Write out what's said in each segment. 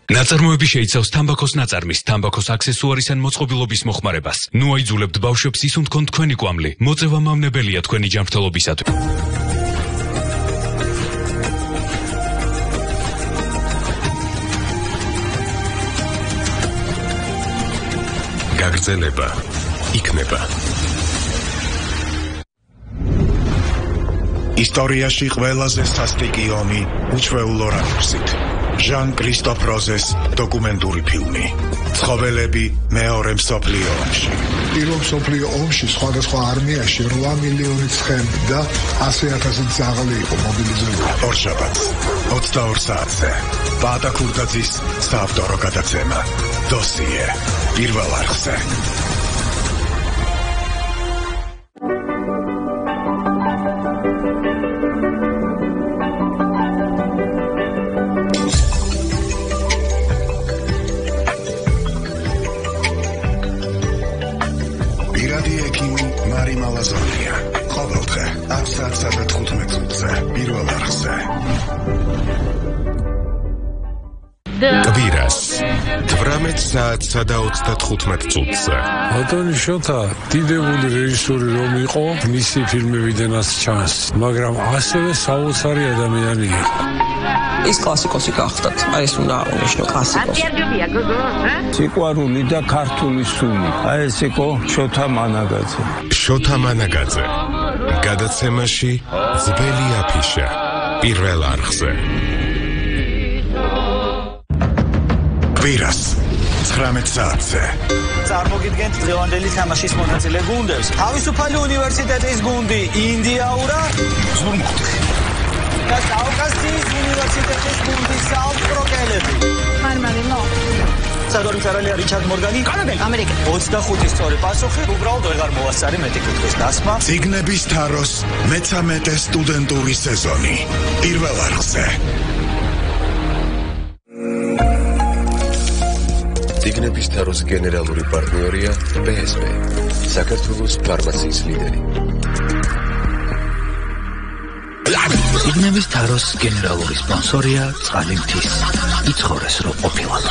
ნაწარმოები შეიცავს თამბაქოს ნაწარმის, თამბაქოს აქსესუარის ან მოწყობილობის მოხმარებას. ნუ აიძულებთ ბავშვებს ისუნ თქვენ თქვენი კვამლი. მოწევა მავნებელია თქვენი ჯანმრთელობისათვის. გაგრძელება იქნება. ისტორიაში ყველაზე სასტიკი ომი უჩვეულო რაკურსით. ჟან-კრისტოფ როზეს დოკუმენტური ფილმი. ცხოველები მეორე მსოფლიო ომში. პირველ მსოფლიო ომში სხვადასხვა არმიაში 8 მილიონი ცხენი და 100,000 ძაღლი იყო მობილიზებული. ორშაბათს 22 საათზე. ბატა ქურდაძის საავტორო გადაცემა. დოსიე. პირველ არხზე. კვირას 18 საათსა და 35 წუთზე. ბატონი შოთა დიდებული რეჟისორი რომ იყო, მისი ფილმებიდანაც ჩანს, მაგრამ ასევე საოცარი ადამიანი იყო. ის კლასიკოსი გახდათ. აი ეს უნდა აღნიშნო კლასიკოსი. სიყვარული და ქართული სუნი. აი ეს იყო შოთა მანაგაძე. შოთა მანაგაძე. გადაცემაში ძველი აფიშა. პირველ არხზე. კვირას 19 საათზე. წარმოგიდგენთ დღევანდელი თამაშის მონაწილე გუნდებს. თავისუფალი უნივერსიტეტის გუნდი ინდიაურა ზურმუხტი. და კავკასიის უნივერსიტეტის გუნდი საალტროკელები. მარმარინო. სადორი წერალია რიჩარდ მორგანი. კანადელი. ამერიკა. 25 სწორი პასუხი. უბრალოდ ვეღარ მოვასწარი მეტი კითხვის დასმა. ციგნების თაროს მე-13 სტუდენტური სეზონი. პირველ არხზე. ციგნების თაროს გენერალური პარტნიორია PSP, საქართველოს ფარმაციის ლიდერი. ციგნების თაროს გენერალური სპონსორია წყალი მთის. იცხოვრეს რო ყოფილად.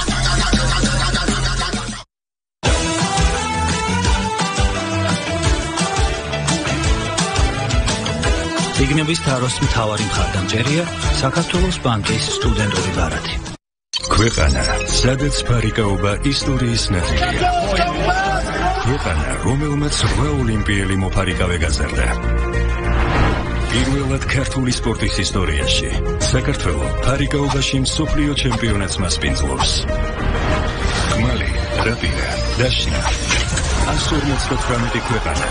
ციგნების თაროს მთავარი მხარდამჭერია საქართველოს ბანკის სტუდენტური ბარათი. ქვეყანა, სადაც ფარიკაობა ისტორიის ნაწილია. ქვეყანა, რომელმაც 8 ოლიმპიელი მოფარიკავე გაზარდა. პირველად ქართული სპორტის ისტორიაში საქართველო ფარიკაობაში მსოფლიო ჩემპიონატს მასპინძლობს. ხმალი, რაპირა, დაშინა 158 ქვეყანა.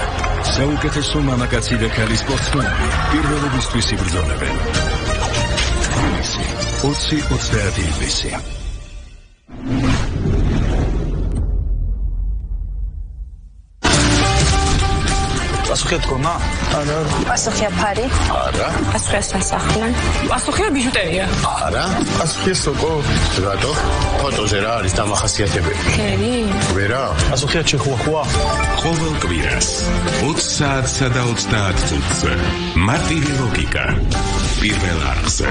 საუკეთესო მამაკაცი და ქალი სპორტსმენები პირველობისთვის იბრძოლებენ. 20-30 ივლისი. პასუხია დგომა? არა. პასუხია ფარი? არა. პასუხია სასახლე? პასუხია ბიჟუტერია? არა. პასუხია სოკო? რატო? ფოტოზე რა არის დამახასიათებელი? ფერი? ვერა. პასუხია ჩეხუახუა? ყოველ კვირას 20 საათსა და 30 წუთზე. მარტივი ლოგიკა. პირველ არხზე.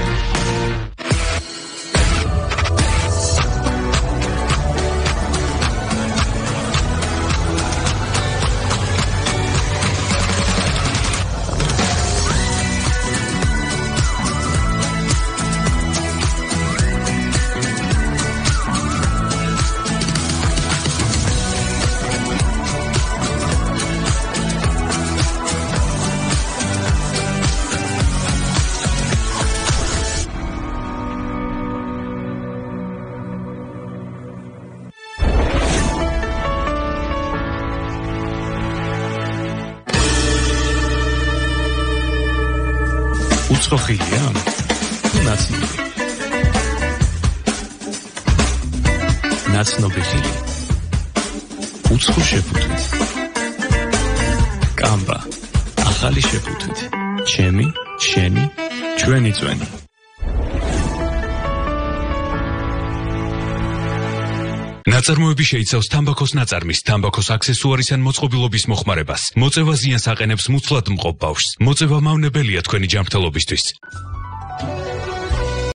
უცხოხილია? ნაცნობი. ნაცნობი ხილი. უცხო შეფუთვით. კამბა. ახალი შეფუთვით. ჩემი, შენი, ჩვენი წვენი. ნაწარმოები შეიცავს თამბაქოს ნაწარმის, თამბაქოს აქსესუარის ან მოწყობილობის მოხმარებას. მოწევა ზიანს აყენებს მუცლად მყოფ ბავშვს. მოწევა მავნებელია თქვენი ჯანმრთელობისთვის.